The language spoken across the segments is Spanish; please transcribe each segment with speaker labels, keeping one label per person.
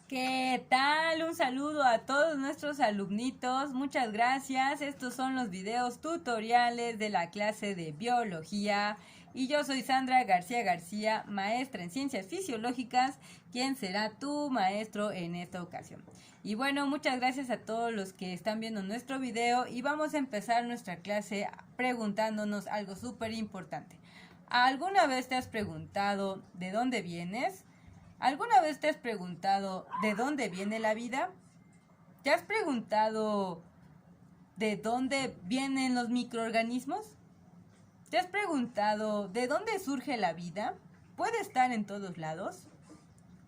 Speaker 1: ¿Qué tal? Un saludo a todos nuestros alumnitos. Muchas gracias. Estos son los videos tutoriales de la clase de biología. Y yo soy Sandra García García, maestra en ciencias fisiológicas, quien será tu maestro en esta ocasión. Y bueno, muchas gracias a todos los que están viendo nuestro video y vamos a empezar nuestra clase preguntándonos algo súper importante. ¿Alguna vez te has preguntado de dónde vienes? ¿Alguna vez te has preguntado de dónde viene la vida? ¿Te has preguntado de dónde vienen los microorganismos? ¿Te has preguntado de dónde surge la vida? ¿Puede estar en todos lados?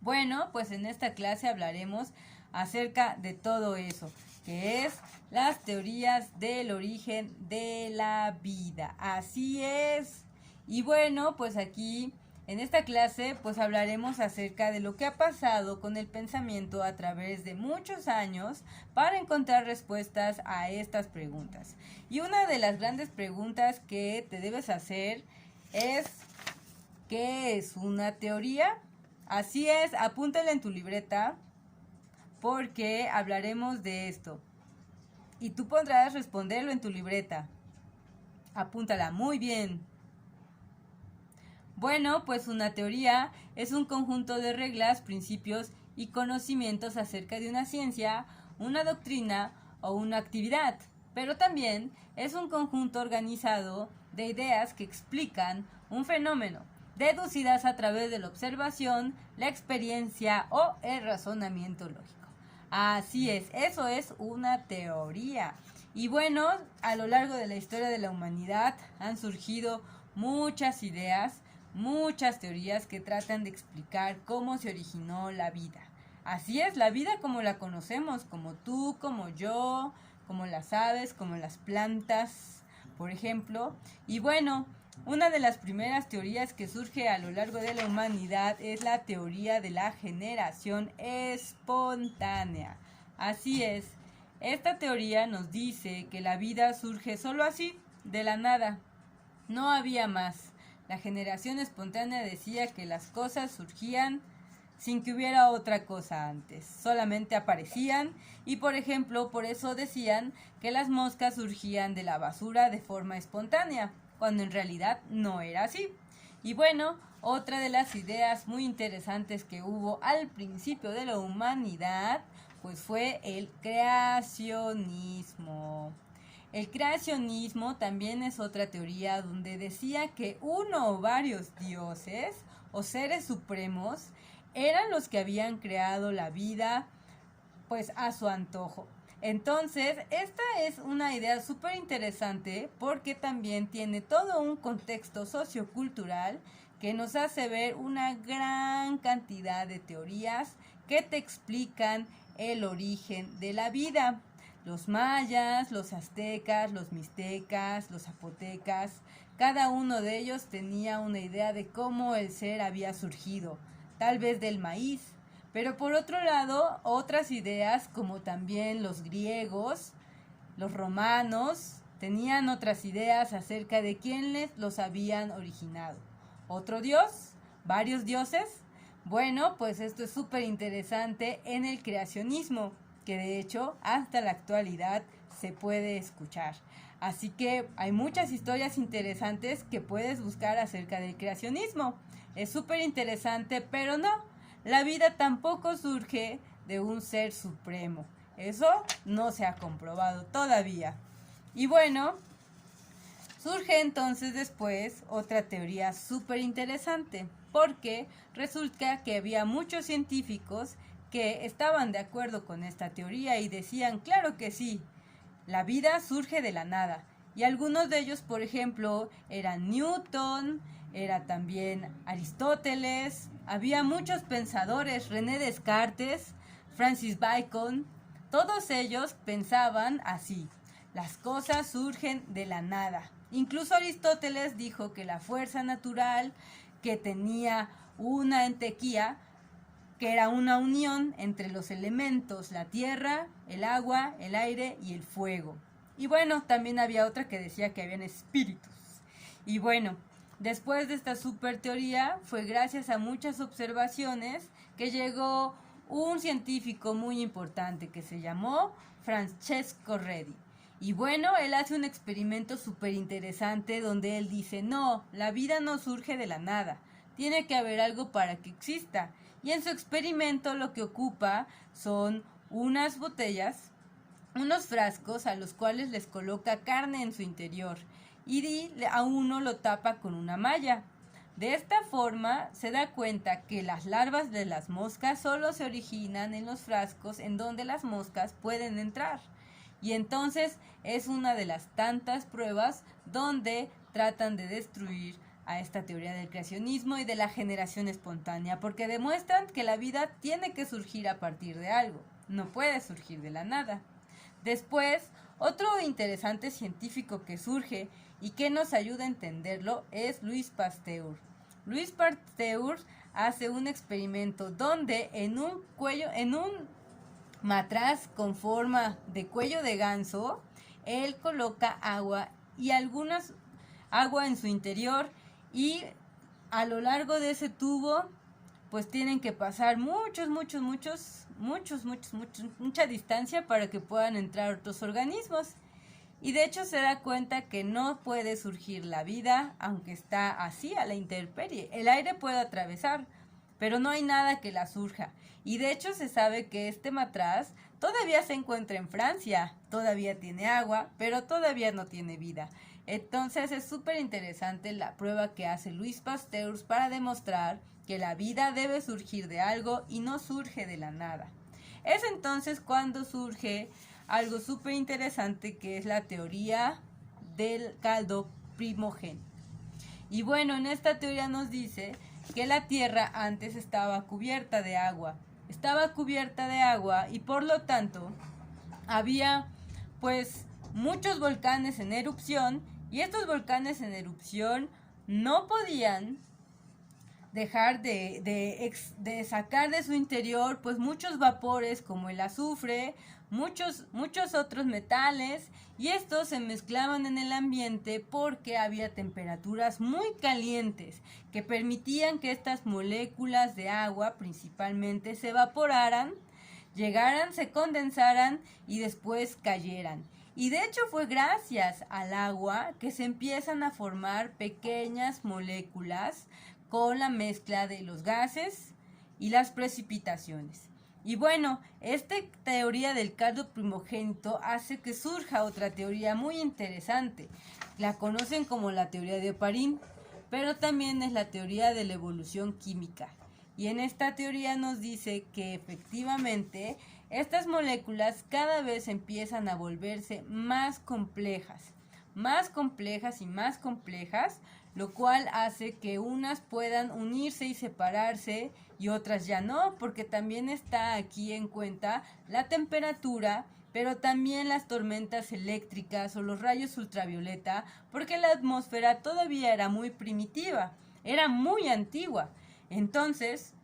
Speaker 1: Bueno, pues en esta clase hablaremos acerca de todo eso, que es las teorías del origen de la vida. Así es. Y bueno, pues aquí en esta clase pues hablaremos acerca de lo que ha pasado con el pensamiento a través de muchos años para encontrar respuestas a estas preguntas. Y una de las grandes preguntas que te debes hacer es ¿qué es una teoría? Así es, apúntala en tu libreta porque hablaremos de esto. Y tú podrás responderlo en tu libreta. Apúntala muy bien. Bueno, pues una teoría es un conjunto de reglas, principios y conocimientos acerca de una ciencia, una doctrina o una actividad, pero también es un conjunto organizado de ideas que explican un fenómeno, deducidas a través de la observación, la experiencia o el razonamiento lógico. Así es, eso es una teoría. Y bueno, a lo largo de la historia de la humanidad han surgido muchas ideas, muchas teorías que tratan de explicar cómo se originó la vida. Así es, la vida como la conocemos, como tú, como yo, como las aves, como las plantas, por ejemplo. Y bueno, una de las primeras teorías que surge a lo largo de la humanidad es la teoría de la generación espontánea. Así es, esta teoría nos dice que la vida surge solo así, de la nada. No había más. La generación espontánea decía que las cosas surgían sin que hubiera otra cosa antes, solamente aparecían y por ejemplo por eso decían que las moscas surgían de la basura de forma espontánea, cuando en realidad no era así. Y bueno, otra de las ideas muy interesantes que hubo al principio de la humanidad pues fue el creacionismo. El creacionismo también es otra teoría donde decía que uno o varios dioses o seres supremos eran los que habían creado la vida pues a su antojo. Entonces, esta es una idea súper interesante porque también tiene todo un contexto sociocultural que nos hace ver una gran cantidad de teorías que te explican el origen de la vida. Los mayas, los aztecas, los mixtecas, los zapotecas, cada uno de ellos tenía una idea de cómo el ser había surgido, tal vez del maíz, pero por otro lado, otras ideas como también los griegos, los romanos, tenían otras ideas acerca de quiénes los habían originado. ¿Otro dios? ¿Varios dioses? Bueno, pues esto es súper interesante en el creacionismo, que de hecho hasta la actualidad se puede escuchar. Así que hay muchas historias interesantes que puedes buscar acerca del creacionismo. Es súper interesante, pero no, la vida tampoco surge de un ser supremo. Eso no se ha comprobado todavía. Y bueno, surge entonces después otra teoría súper interesante, porque resulta que había muchos científicos que estaban de acuerdo con esta teoría y decían, claro que sí, la vida surge de la nada. Y algunos de ellos, por ejemplo, eran Newton, era también Aristóteles, había muchos pensadores, René Descartes, Francis Bacon, todos ellos pensaban así, las cosas surgen de la nada. Incluso Aristóteles dijo que la fuerza natural que tenía una entelequia, que era una unión entre los elementos, la tierra, el agua, el aire y el fuego. Y bueno, también había otra que decía que habían espíritus. Y bueno, después de esta super teoría, fue gracias a muchas observaciones que llegó un científico muy importante que se llamó Francesco Redi. Y bueno, él hace un experimento súper interesante donde él dice, no, la vida no surge de la nada, tiene que haber algo para que exista. Y en su experimento lo que ocupa son unas botellas, unos frascos a los cuales les coloca carne en su interior y a uno lo tapa con una malla. De esta forma se da cuenta que las larvas de las moscas solo se originan en los frascos en donde las moscas pueden entrar. Y entonces es una de las tantas pruebas donde tratan de destruir a esta teoría del creacionismo y de la generación espontánea, porque demuestran que la vida tiene que surgir a partir de algo, no puede surgir de la nada. Después, otro interesante científico que surge y que nos ayuda a entenderlo es Louis Pasteur. Louis Pasteur hace un experimento donde en un matraz con forma de cuello de ganso, él coloca agua y agua en su interior, y a lo largo de ese tubo pues tienen que pasar mucha distancia para que puedan entrar otros organismos. Y de hecho se da cuenta que no puede surgir la vida aunque está así a la intemperie. El aire puede atravesar, pero no hay nada que la surja. Y de hecho se sabe que este matraz todavía se encuentra en Francia, todavía tiene agua, pero todavía no tiene vida. Entonces es súper interesante la prueba que hace Louis Pasteur para demostrar que la vida debe surgir de algo y no surge de la nada. Es entonces cuando surge algo súper interesante que es la teoría del caldo primogénito. Y bueno, en esta teoría nos dice que la Tierra antes estaba cubierta de agua. Estaba cubierta de agua y por lo tanto había pues muchos volcanes en erupción, y estos volcanes en erupción no podían dejar de sacar de su interior pues muchos vapores como el azufre, muchos otros metales, y estos se mezclaban en el ambiente porque había temperaturas muy calientes que permitían que estas moléculas de agua principalmente se evaporaran, llegaran, se condensaran y después cayeran. Y de hecho fue gracias al agua que se empiezan a formar pequeñas moléculas con la mezcla de los gases y las precipitaciones. Y bueno, esta teoría del caldo primogénito hace que surja otra teoría muy interesante. La conocen como la teoría de Oparín, pero también es la teoría de la evolución química. Y en esta teoría nos dice que efectivamente estas moléculas cada vez empiezan a volverse más complejas, lo cual hace que unas puedan unirse y separarse y otras ya no, porque también está aquí en cuenta la temperatura, pero también las tormentas eléctricas o los rayos ultravioleta, porque la atmósfera todavía era muy primitiva, era muy antigua. Entonces,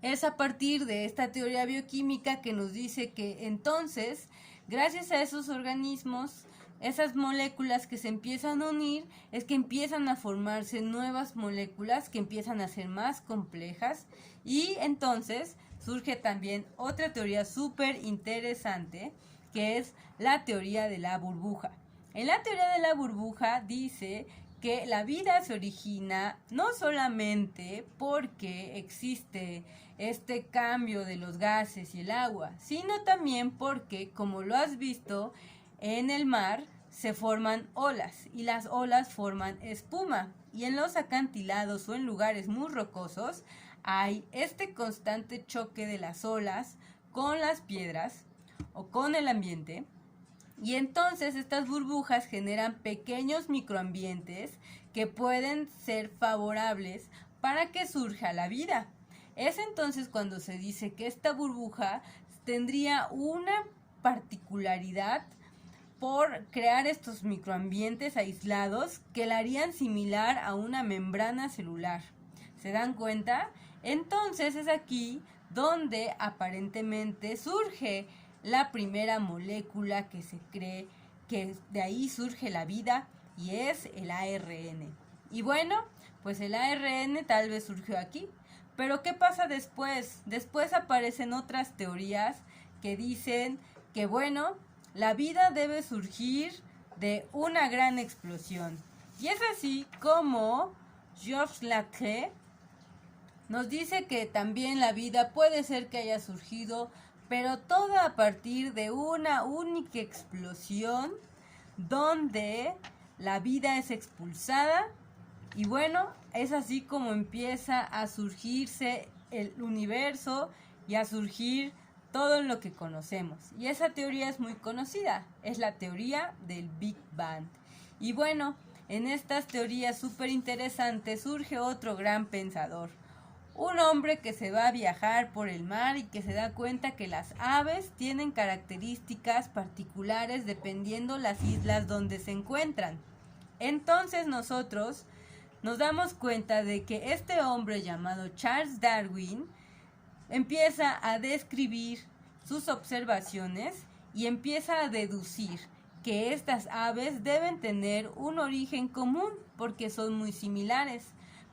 Speaker 1: es a partir de esta teoría bioquímica que nos dice que entonces, gracias a esos organismos, esas moléculas que se empiezan a unir, es que empiezan a formarse nuevas moléculas que empiezan a ser más complejas, y entonces surge también otra teoría súper interesante que es la teoría de la burbuja. En la teoría de la burbuja dice que la vida se origina no solamente porque existe este cambio de los gases y el agua, sino también porque, como lo has visto, en el mar se forman olas y las olas forman espuma, y en los acantilados o en lugares muy rocosos hay este constante choque de las olas con las piedras o con el ambiente, y entonces estas burbujas generan pequeños microambientes que pueden ser favorables para que surja la vida. Es entonces cuando se dice que esta burbuja tendría una particularidad por crear estos microambientes aislados que la harían similar a una membrana celular. ¿Se dan cuenta? Entonces es aquí donde aparentemente surge la primera molécula que se cree que de ahí surge la vida, y es el ARN. Y bueno, pues el ARN tal vez surgió aquí, Pero ¿qué pasa después? Después aparecen otras teorías que dicen que, bueno, la vida debe surgir de una gran explosión. Y es así como Georges Lattre nos dice que también la vida puede ser que haya surgido, pero todo a partir de una única explosión donde la vida es expulsada. Y bueno, es así como empieza a surgirse el universo y a surgir todo lo que conocemos. Y esa teoría es muy conocida, es la teoría del Big Bang. Y bueno, en estas teorías súper interesantes surge otro gran pensador. Un hombre que se va a viajar por el mar y que se da cuenta que las aves tienen características particulares dependiendo las islas donde se encuentran. Entonces nosotros nos damos cuenta de que este hombre llamado Charles Darwin empieza a describir sus observaciones y empieza a deducir que estas aves deben tener un origen común porque son muy similares,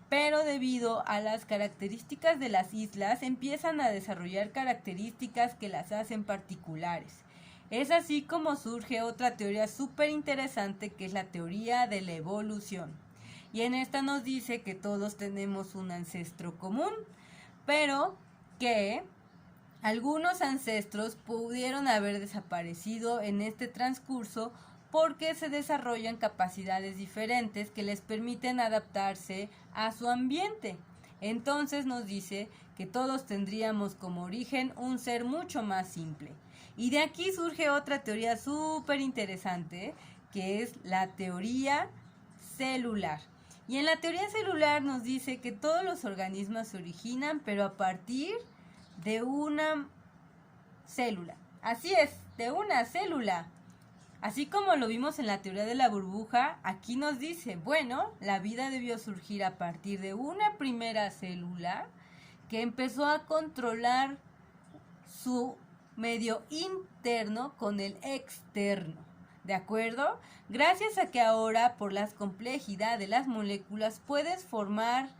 Speaker 1: pero debido a las características de las islas empiezan a desarrollar características que las hacen particulares. Es así como surge otra teoría súper interesante que es la teoría de la evolución. Y en esta nos dice que todos tenemos un ancestro común, pero que algunos ancestros pudieron haber desaparecido en este transcurso porque se desarrollan capacidades diferentes que les permiten adaptarse a su ambiente. Entonces nos dice que todos tendríamos como origen un ser mucho más simple. Y de aquí surge otra teoría súper interesante, que es la teoría celular. Y en la teoría celular nos dice que todos los organismos se originan, pero a partir de una célula. Así es, de una célula. Así como lo vimos en la teoría de la burbuja, aquí nos dice, bueno, la vida debió surgir a partir de una primera célula que empezó a controlar su medio interno con el externo. ¿De acuerdo? Gracias a que ahora, por la complejidad de las moléculas, puedes formar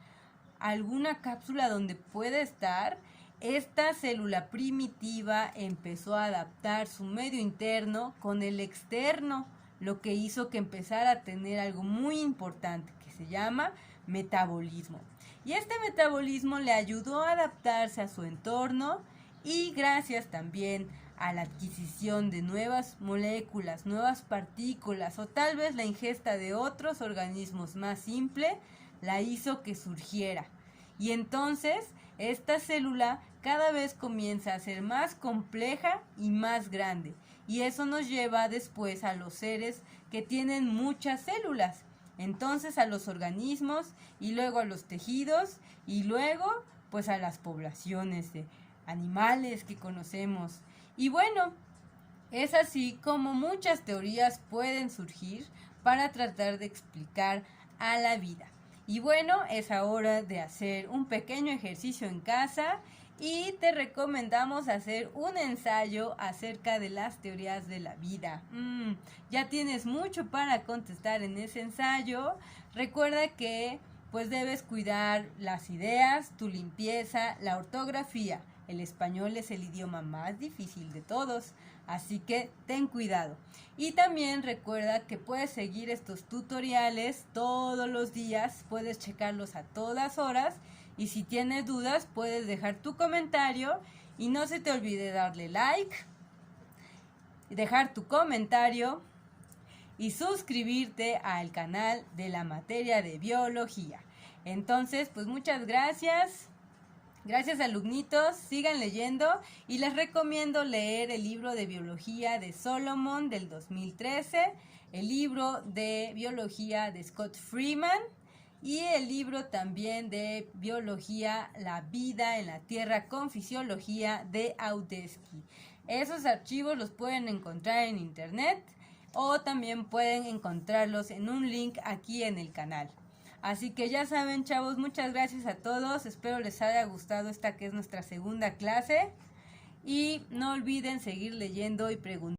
Speaker 1: alguna cápsula donde puede estar, esta célula primitiva empezó a adaptar su medio interno con el externo, lo que hizo que empezara a tener algo muy importante que se llama metabolismo. Y este metabolismo le ayudó a adaptarse a su entorno y gracias también a la adquisición de nuevas moléculas, nuevas partículas o tal vez la ingesta de otros organismos más simples, la hizo que surgiera. Y entonces esta célula cada vez comienza a ser más compleja y más grande. Y eso nos lleva después a los seres que tienen muchas células. Entonces a los organismos y luego a los tejidos y luego pues a las poblaciones de animales que conocemos. Y bueno, es así como muchas teorías pueden surgir para tratar de explicar a la vida. Y bueno, es hora de hacer un pequeño ejercicio en casa y te recomendamos hacer un ensayo acerca de las teorías de la vida. Ya tienes mucho para contestar en ese ensayo. Recuerda que pues debes cuidar las ideas, tu limpieza, la ortografía. El español es el idioma más difícil de todos, así que ten cuidado. Y también recuerda que puedes seguir estos tutoriales todos los días, puedes checarlos a todas horas y si tienes dudas puedes dejar tu comentario y no se te olvide darle like, dejar tu comentario y suscribirte al canal de la materia de biología. Entonces, pues muchas gracias. Gracias, alumnitos, sigan leyendo y les recomiendo leer el libro de biología de Solomon del 2013, el libro de biología de Scott Freeman y el libro también de biología La vida en la Tierra con fisiología de Audesky. Esos archivos los pueden encontrar en internet o también pueden encontrarlos en un link aquí en el canal. Así que ya saben, chavos, muchas gracias a todos. Espero les haya gustado esta que es nuestra segunda clase. Y no olviden seguir leyendo y preguntando.